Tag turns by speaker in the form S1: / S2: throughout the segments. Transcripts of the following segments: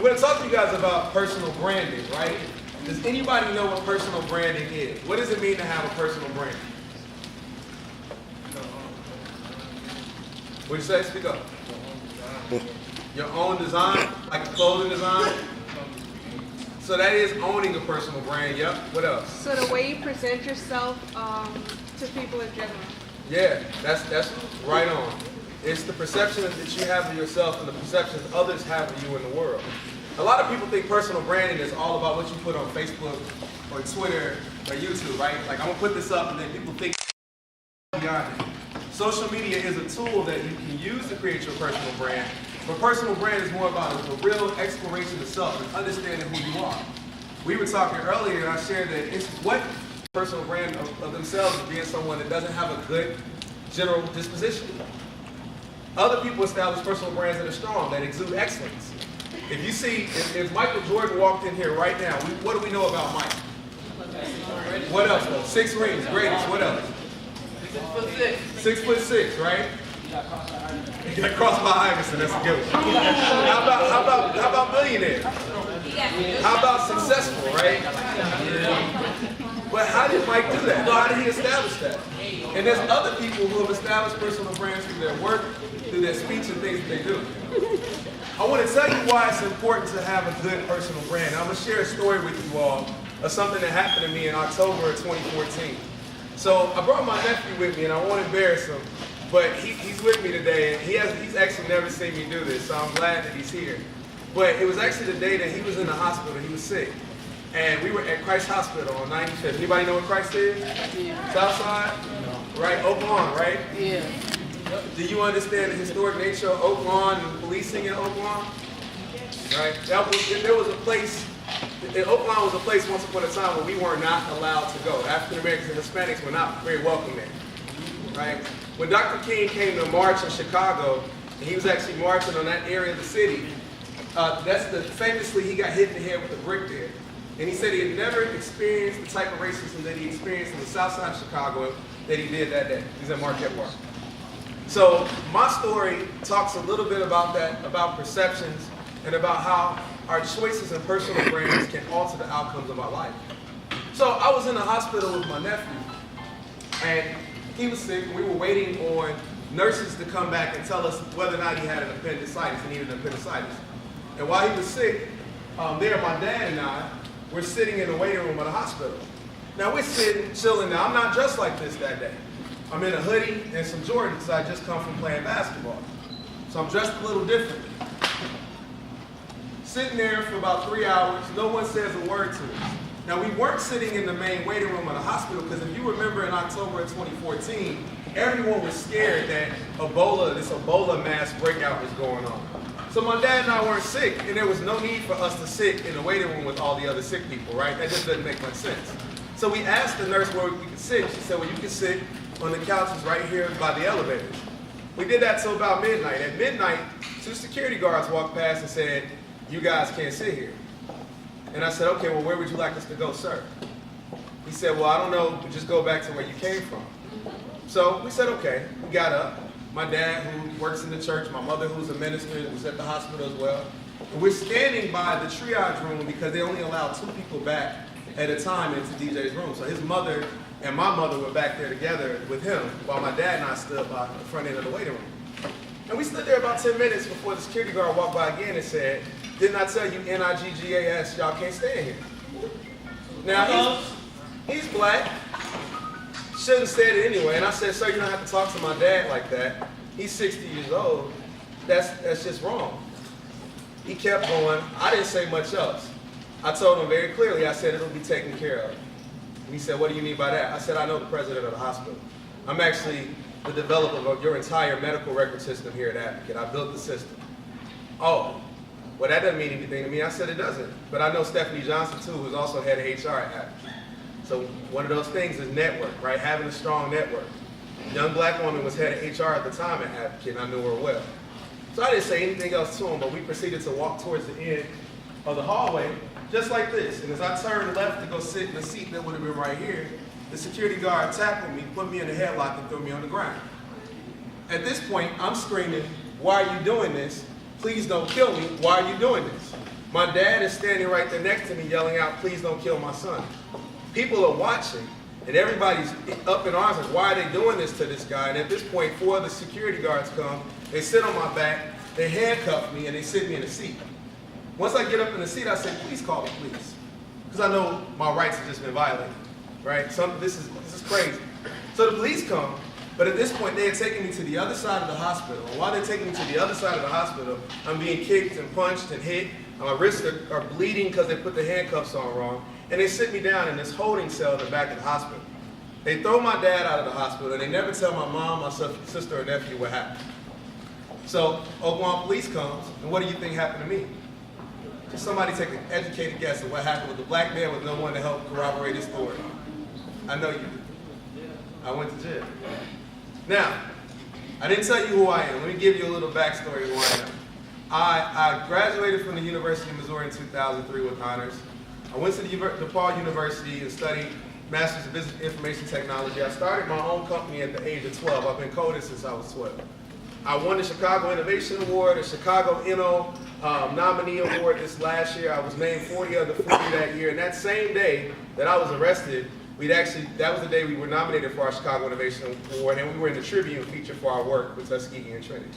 S1: I'm going to talk to you guys about personal branding, right? Does anybody know what personal branding is? What does it mean to have a personal brand? What did you say? Speak up. Your own design, like a clothing design? So that is owning a personal brand, yep. What else?
S2: So the way you present yourself to people in general.
S1: Yeah, that's right on. It's the perception that you have of yourself and the perception others have of you in the world. A lot of people think personal branding is all about what you put on Facebook or Twitter or YouTube, right? Like, I'm going to put this up and then people think beyond it. Social media is a tool that you can use to create your personal brand, but personal brand is more about a real exploration of self and understanding who you are. We were talking earlier and I shared that it's what personal brand of themselves is being someone that doesn't have a good general disposition. Other people establish personal brands that are strong, that exude excellence. If you see, if Michael Jordan walked in here right now, what do we know about Mike? What else though? 6 rings, greatest, what else? 6'6". 6'6", right? He got crossed by Iverson, that's a good one. How about millionaire? How about successful, right? But how did Mike do that? How did he establish that? And there's other people who have established personal brands through their work, through their speech and things that they do. I want to tell you why it's important to have a good personal brand. I'm going to share a story with you all of something that happened to me in October of 2014. So I brought my nephew with me, and I won't embarrass him, but he's with me today, and he's actually never seen me do this, so I'm glad that he's here. But it was actually the day that he was in the hospital, he was sick. And we were at Christ Hospital on 95th. Anybody know what Christ is? Yeah. Southside? No. Right? Oak Lawn, right?
S2: Yeah.
S1: Do you understand the historic nature of Oak Lawn and policing in Oak Lawn? Right? There was a place, Oak Lawn was a place once upon a time where we were not allowed to go. African Americans and Hispanics were not very welcome there. Right? When Dr. King came to march in Chicago, and he was actually marching on that area of the city, famously he got hit in the head with a brick there. And he said he had never experienced the type of racism that he experienced in the south side of Chicago that he did that day. He's at Marquette Park. So my story talks a little bit about that, about perceptions, and about how our choices and personal brands can alter the outcomes of our life. So I was in the hospital with my nephew, and he was sick, and we were waiting on nurses to come back and tell us whether or not he had an appendicitis, he needed an appendicitis. And while he was sick, my dad and I, we're sitting in the waiting room of the hospital. Now we're sitting, chilling. Now I'm not dressed like this that day. I'm in a hoodie and some Jordans because I just come from playing basketball. So I'm dressed a little differently. Sitting there for about 3 hours, no one says a word to us. Now we weren't sitting in the main waiting room of the hospital because if you remember in October of 2014, everyone was scared that this Ebola mass breakout was going on. So my dad and I weren't sick, and there was no need for us to sit in the waiting room with all the other sick people, right? That just doesn't make much sense. So we asked the nurse where we could sit. She said, well, you can sit on the couches right here by the elevators. We did that till about midnight. At midnight, 2 security guards walked past and said, you guys can't sit here. And I said, okay, well, where would you like us to go, sir? He said, well, I don't know, just go back to where you came from. So we said, okay. We got up. My dad, who works in the church, my mother, who's a minister, was at the hospital as well. And we're standing by the triage room because they only allow 2 people back at a time into DJ's room. So his mother and my mother were back there together with him while my dad and I stood by the front end of the waiting room. And we stood there about 10 minutes before the security guard walked by again and said, didn't I tell you NIGGAS, y'all can't stand here? Now, he's black. Shouldn't have said it anyway. And I said, sir, you don't have to talk to my dad like that. He's 60 years old. That's just wrong. He kept going. I didn't say much else. I told him very clearly, I said, it'll be taken care of. And he said, what do you mean by that? I said, I know the president of the hospital. I'm actually the developer of your entire medical record system here at Advocate. I built the system. Oh, well, that doesn't mean anything to me. I said it doesn't. But I know Stephanie Johnson, too, who's also head of HR at Advocate. So one of those things is network, right? Having a strong network. Young black woman was head of HR at the time at Advocate, and I knew her well. So I didn't say anything else to him, but we proceeded to walk towards the end of the hallway, just like this. And as I turned left to go sit in the seat that would have been right here, the security guard tackled me, put me in a headlock, and threw me on the ground. At this point, I'm screaming, why are you doing this? Please don't kill me. Why are you doing this? My dad is standing right there next to me yelling out, please don't kill my son. People are watching, and everybody's up in arms, like, why are they doing this to this guy? And at this point, 4 of the security guards come, they sit on my back, they handcuff me, and they sit me in a seat. Once I get up in the seat, I say, please call the police. Because I know my rights have just been violated, right? This is crazy. So the police come, but at this point, they had taken me to the other side of the hospital. And while they're taking me to the other side of the hospital, I'm being kicked and punched and hit. My wrists are bleeding because they put the handcuffs on wrong. And they sit me down in this holding cell in the back of the hospital. They throw my dad out of the hospital, and they never tell my mom, my sister, or nephew what happened. So Oklahoma police comes, and what do you think happened to me? Just somebody take an educated guess of what happened with the black man with no one to help corroborate his story. I know you did. I went to jail. Now, I didn't tell you who I am. Let me give you a little backstory of who I am. I graduated from the University of Missouri in 2003 with honors. I went to the DePaul University and studied Master's of Business Information Technology. I started my own company at the age of 12. I've been coding since I was 12. I won the Chicago Innovation Award, the Chicago Inno nominee award this last year. I was named 40 under 40 that year. And that same day that I was arrested, that was the day we were nominated for our Chicago Innovation Award, and we were in the Tribune feature for our work with Tuskegee and Trinity.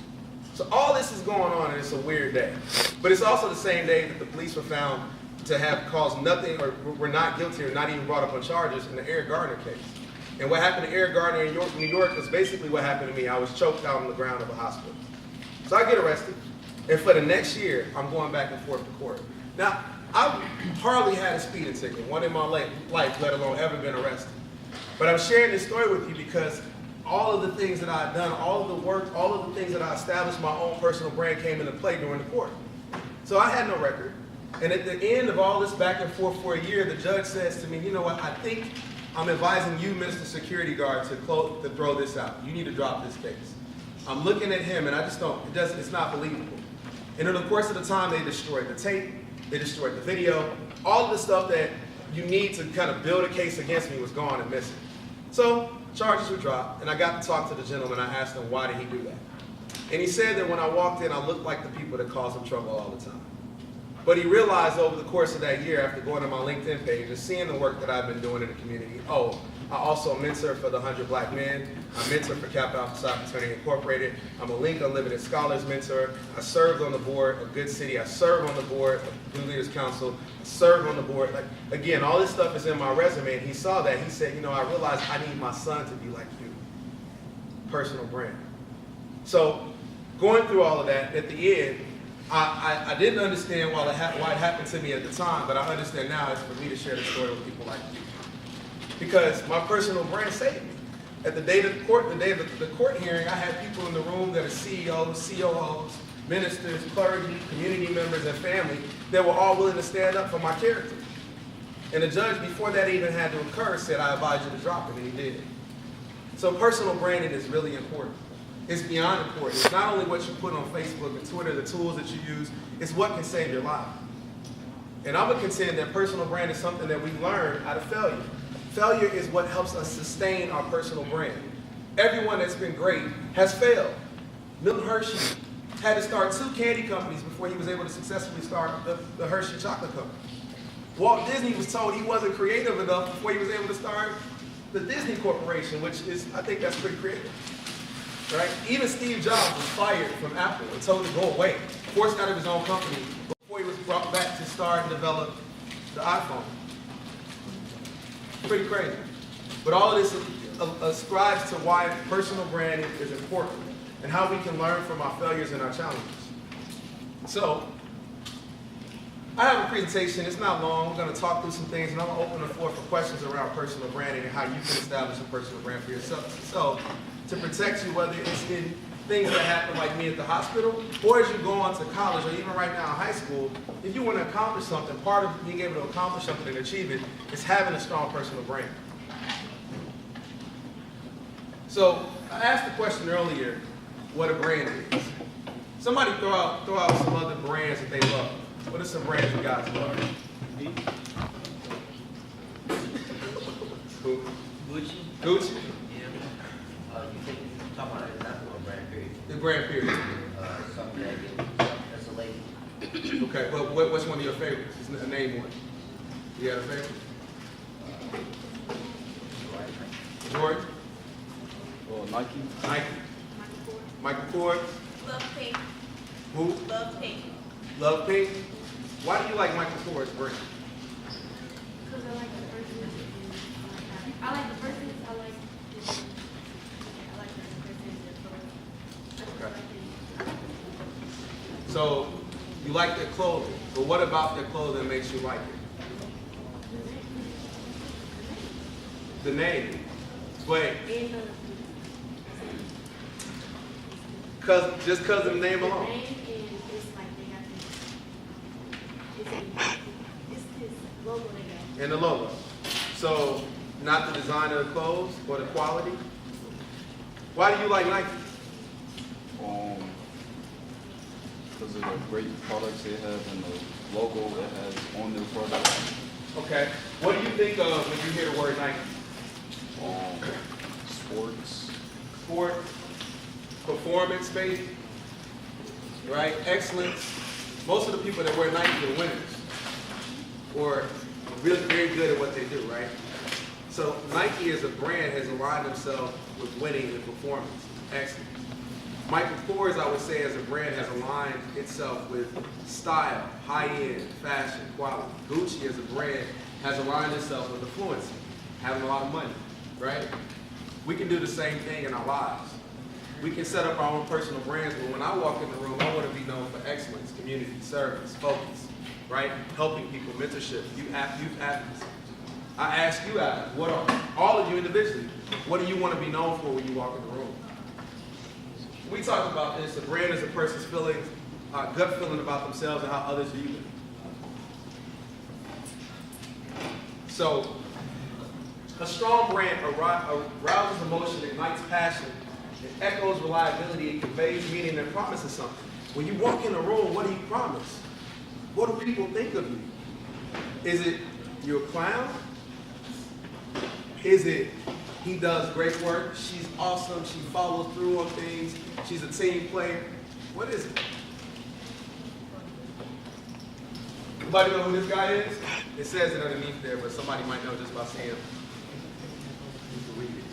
S1: So all this is going on, and it's a weird day. But it's also the same day that the police were found to have caused nothing, or were not guilty, or not even brought up on charges in the Eric Garner case. And what happened to Eric Garner in New York was basically what happened to me. I was choked out on the ground of a hospital. So I get arrested, and for the next year, I'm going back and forth to court. Now, I've hardly had a speeding ticket, one in my life, let alone ever been arrested. But I'm sharing this story with you because all of the things that I've done, all of the work, all of the things that I established, my own personal brand came into play during the court. So I had no record. And at the end of all this back and forth for a year, the judge says to me, you know what, I think I'm advising you, Mr. Security Guard, to throw this out. You need to drop this case. I'm looking at him, and I just don't, it's not believable. And in the course of the time, they destroyed the tape, they destroyed the video. All of the stuff that you need to kind of build a case against me was gone and missing. So charges were dropped, and I got to talk to the gentleman. I asked him, why did he do that? And he said that when I walked in, I looked like the people that cause him trouble all the time. But he realized over the course of that year, after going to my LinkedIn page and seeing the work that I've been doing in the community, I also mentor for the 100 Black Men. I mentor for Kappa Alpha Psi Fraternity Incorporated. I'm a Link Unlimited Scholars mentor. I served on the board of Good City. I served on the board of New Leaders Council. I served on the board. Like, again, all this stuff is in my resume, and he saw that. He said, you know, I realized I need my son to be like you. Personal brand. So going through all of that, at the end, I didn't understand why it happened to me at the time, but I understand now it's for me to share the story with people like you. Because my personal brand saved me. At the day of the court hearing, I had people in the room that are CEOs, COOs, ministers, clergy, community members, and family that were all willing to stand up for my character. And the judge, before that even had to occur, said, I advise you to drop it, and he did. So personal branding is really important. It's beyond important. It's not only what you put on Facebook and Twitter, the tools that you use, it's what can save your life. And I would contend that personal brand is something that we learn out of failure. Failure is what helps us sustain our personal brand. Everyone that's been great has failed. Milton Hershey had to start 2 candy companies before he was able to successfully start the Hershey Chocolate Company. Walt Disney was told he wasn't creative enough before he was able to start the Disney Corporation, which is, I think that's pretty creative. Right? Even Steve Jobs was fired from Apple and told to go away, forced out of his own company before he was brought back to start and develop the iPhone. Pretty crazy. But all of this ascribes to why personal branding is important and how we can learn from our failures and our challenges. So, I have a presentation. It's not long. We're going to talk through some things, and I'm going to open the floor for questions around personal branding and how you can establish a personal brand for yourself. So, to protect you, whether it's in things that happen like me at the hospital, or as you go on to college, or even right now in high school, if you want to accomplish something, part of being able to accomplish something and achieve it is having a strong personal brand. So I asked the question earlier, what a brand is. Somebody throw out some other brands that they love. What are some brands you guys love?
S3: Gucci.
S1: Gucci?
S3: You think you're talking about an example of brand period?
S1: The brand period.
S3: Something that's a lady.
S1: Okay, but what's one of your favorites? Just name one. You got a favorite? Jordan?
S4: Well, Nike.
S1: Nike. Michael Kors?
S5: Love pink.
S1: Who?
S5: Love pink.
S1: Love Pink? Why do you like Michael Kors brand?
S6: Because I like the person. I like the person. I like the person.
S1: Okay. So, you like their clothing, but what about their clothing makes you like it? The name. But just because of the name alone.
S6: It's like they got it's this logo they got.
S1: And the logo. So, not the design of the clothes or the quality? Why do you like Nike?
S4: Because of the great products they have and the logo it has on their products.
S1: Okay. What do you think of when you hear the word Nike?
S4: Sports.
S1: Sport, performance, maybe, right? Excellence. Most of the people that wear Nike are winners, or really very good at what they do, right? So Nike as a brand has aligned themselves with winning and performance, excellence. Michael Kors, I would say, as a brand has aligned itself with style, high-end, fashion, quality. Gucci as a brand has aligned itself with affluency, having a lot of money, right? We can do the same thing in our lives. We can set up our own personal brands, but when I walk in the room, I want to be known for excellence, community, service, focus, right? Helping people, mentorship, youth athletes. I ask you out, what are all of you individually, what do you want to be known for when you walk in the room? We talk about this, a brand is a person's feeling, gut feeling about themselves and how others view them. So, a strong brand arouses emotion, ignites passion, it echoes reliability, it conveys meaning and promises something. When you walk in a room, what do you promise? What do people think of you? Is it you're a clown? Is it he does great work, she's awesome, she follows through on things, she's a team player? What is it? Anybody know who this guy is? It says it underneath there, but somebody might know just by seeing him. You can read it.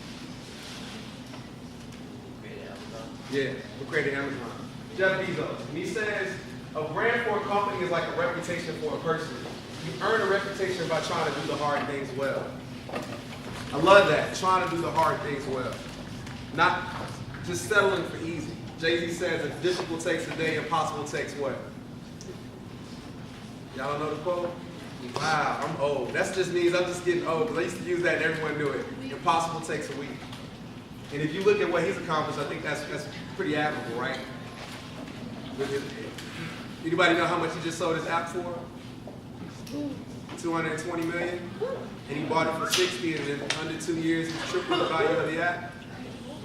S3: Created Amazon.
S1: Yeah, who created Amazon? Jeff Bezos. And he says, a brand for a company is like a reputation for a person. You earn a reputation by trying to do the hard things well. I love that, trying to do the hard things well. Not just settling for easy. Jay-Z says, if difficult takes a day, impossible takes what? Y'all don't know the quote? Wow, I'm old. That's just means I'm just getting old, because I used to use that and everyone knew it. Impossible takes a week. And if you look at what he's accomplished, I think that's pretty admirable, right? Anybody know how much he just sold his app for? 220 million? And he bought it for 60, and in under 2 years, he tripled the value of the app.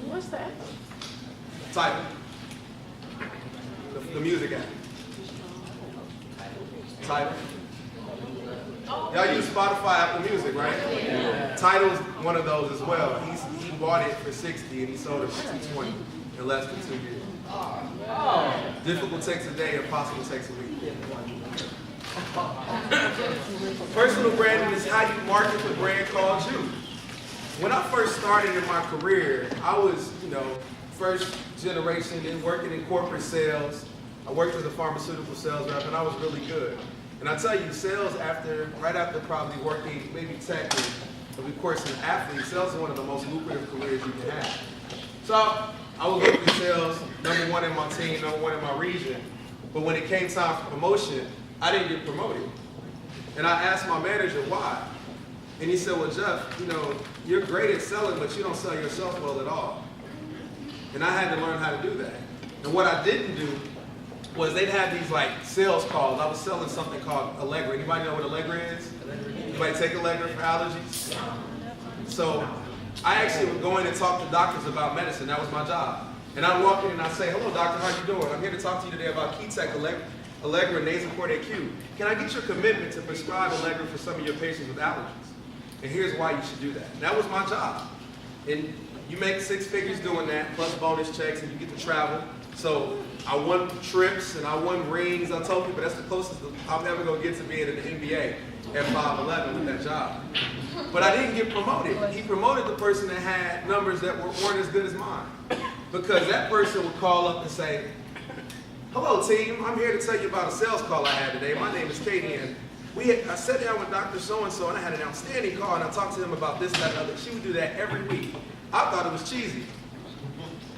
S2: What's that?
S1: Tidal. The music app. Tidal. Y'all use Spotify, Apple Music, right? Yeah. Tidal's one of those as well. He bought it for 60 and he sold it for 220 in less than 2 years. Difficult takes a day, impossible takes a week. Personal branding is how you market the brand called you. When I first started in my career, I was, first generation and working in corporate sales. I worked as a pharmaceutical sales rep and I was really good. And I tell you, sales right after probably working maybe tech and of course an athlete, sales is one of the most lucrative careers you can have. So I was working in sales, number one in my team, number one in my region. But when it came time for promotion, I didn't get promoted. And I asked my manager why. And he said, well, Jeff, you're great at selling, but you don't sell yourself well at all. And I had to learn how to do that. And what I didn't do was they'd have these sales calls. I was selling something called Allegra. Anybody know what Allegra is? Anybody take Allegra for allergies? So I actually would go in and talk to doctors about medicine. That was my job. And I'd walk in and I'd say, hello doctor, how you doing? I'm here to talk to you today about Keytech Allegra Nasal Cordet Q. Can I get your commitment to prescribe Allegra for some of your patients with allergies? And here's why you should do that. And that was my job. And You make 6 figures doing that, plus bonus checks, and you get to travel. So I won trips and I won rings. I told people that's the closest I'm ever gonna get to being in the NBA at 5'11" with that job. But I didn't get promoted. He promoted the person that had numbers that weren't as good as mine. Because that person would call up and say, hello team, I'm here to tell you about a sales call I had today. My name is Katie, and I sat down with Dr. So-and-so and I had an outstanding call and I talked to him about this, that, and other. She would do that every week. I thought it was cheesy.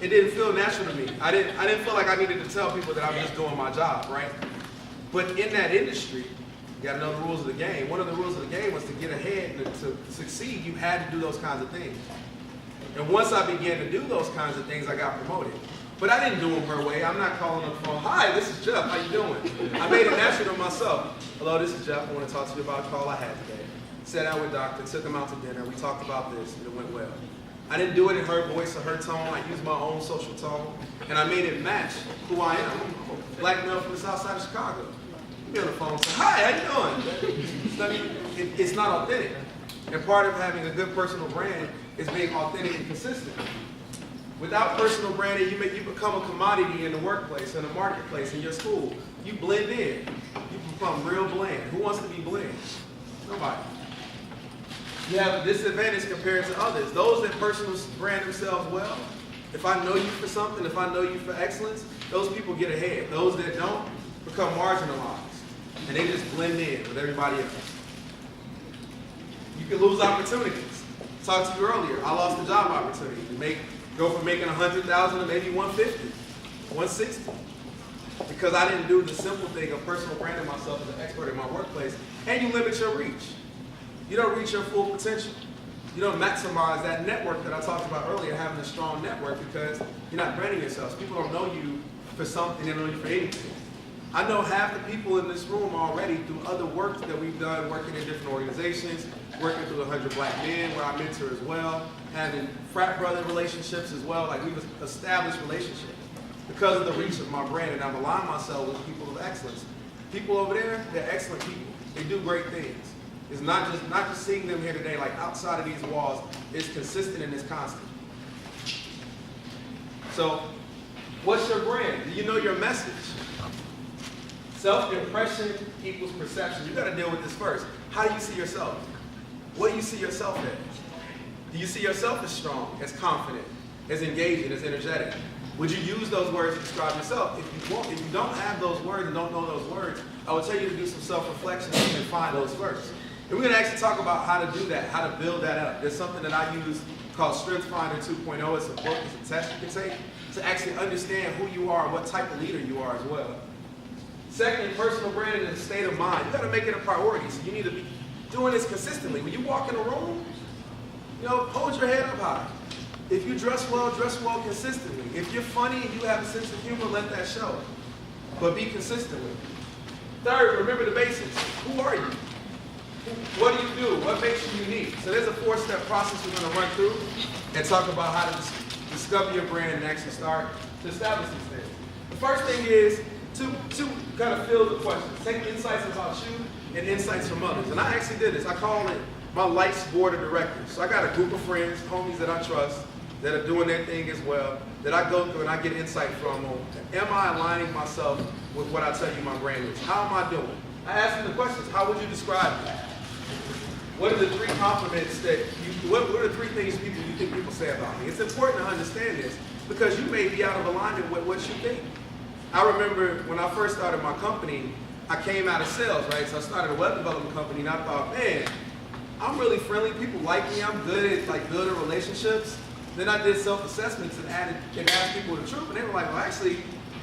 S1: It didn't feel natural to me. I didn't feel like I needed to tell people that I'm just doing my job, right? But in that industry, you gotta know the rules of the game. One of the rules of the game was to get ahead and to succeed, you had to do those kinds of things. And once I began to do those kinds of things, I got promoted. But I didn't do them her way. I'm not calling up the phone, hi, this is Jeff, how you doing? I made it natural to myself. Hello, this is Jeff, I want to talk to you about a call I had today. Sat down with Doctor, took him out to dinner, we talked about this, and it went well. I didn't do it in her voice or her tone, I used my own social tone, and I made it match who I am. I'm a black male from the south side of Chicago. You be on the phone and say, hi, how you doing? It's not authentic. And part of having a good personal brand is being authentic and consistent. Without personal branding, you become a commodity in the workplace, in the marketplace, in your school. You blend in. You become real bland. Who wants to be bland? Nobody. You have a disadvantage compared to others. Those that personal brand themselves well, if I know you for something, if I know you for excellence, those people get ahead. Those that don't become marginalized. And they just blend in with everybody else. You can lose opportunities. I talked to you earlier. I lost a job opportunity. Go from making 100,000 to maybe 150, 160. Because I didn't do the simple thing of personal branding myself as an expert in my workplace. And you limit your reach. You don't reach your full potential. You don't maximize that network that I talked about earlier, having a strong network, because you're not branding yourself. People don't know you for something, they don't know you for anything. I know half the people in this room already through other work that we've done, working in different organizations, working through 100 Black Men, where I mentor as well, having frat brother relationships as well. Like, we've established relationships because of the reach of my brand, and I've aligned myself with people of excellence. People over there, they're excellent people. They do great things. It's not just seeing them here today, like outside of these walls. It's consistent and it's constant. So, what's your brand? Do you know your message? Self-impression equals perception. You gotta deal with this first. How do you see yourself? What do you see yourself as? Do you see yourself as strong, as confident, as engaging, as energetic? Would you use those words to describe yourself? If you don't have those words and don't know those words, I would tell you to do some self-reflection and find those first. And we're gonna actually talk about how to do that, how to build that up. There's something that I use called Strength Finder 2.0. It's a book, it's a test you can take to actually understand who you are and what type of leader you are as well. Secondly, personal branding is a state of mind. You gotta make it a priority, so you need to be doing this consistently. When you walk in a room, hold your head up high. If you dress well consistently. If you're funny and you have a sense of humor, let that show. But be consistent with it. Third, remember the basics. Who are you? What do you do? What makes you unique? So there's a 4-step process we're gonna run through and talk about how to discover your brand and actually start to establish these things. The first thing is to kind of fill the questions. Take insights about you and insights from others. And I actually did this. I call it my life's board of directors. So I got a group of friends, homies that I trust, that are doing their thing as well, that I go through and I get insight from on, am I aligning myself with what I tell you my brand is? How am I doing? I ask them the questions, how would you describe me? What are the 3 compliments what are the 3 things you think people say about me? It's important to understand this because you may be out of alignment with what you think. I remember when I first started my company, I came out of sales, right? So I started a web development company and I thought, man, I'm really friendly, people like me, I'm good at building relationships. Then I did self-assessments and asked people the truth, and they were like, well, actually,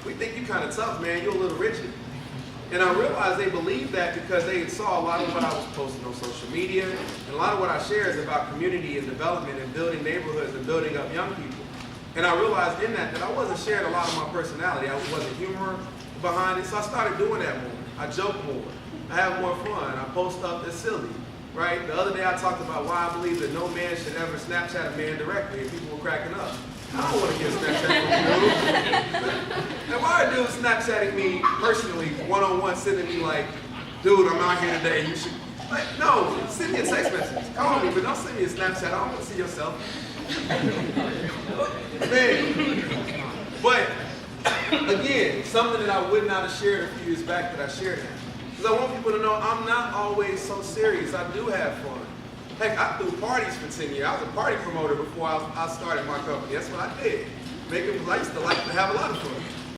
S1: we think you're kind of tough, man, you're a little rigid. And I realized they believed that because they saw a lot of what I was posting on social media, and a lot of what I share is about community and development and building neighborhoods and building up young people. And I realized in that I wasn't sharing a lot of my personality. I wasn't humor behind it, so I started doing that more. I joke more. I have more fun. I post stuff that's silly, right? The other day I talked about why I believe that no man should ever Snapchat a man directly, and people were cracking up. I don't want to get Snapchat from dude. And why are dudes Snapchatting me personally, one-on-one, sending me like, dude, I'm out here today, you should, like, no, send me a text message, call me, but don't send me a Snapchat, I don't want to see yourself. Man, but again, something that I would not have shared a few years back that I shared now. Because I want people to know I'm not always so serious. I do have fun. Heck, I threw parties for 10 years. I was a party promoter before I started my company. That's what I did. I used to like to have a lot of fun.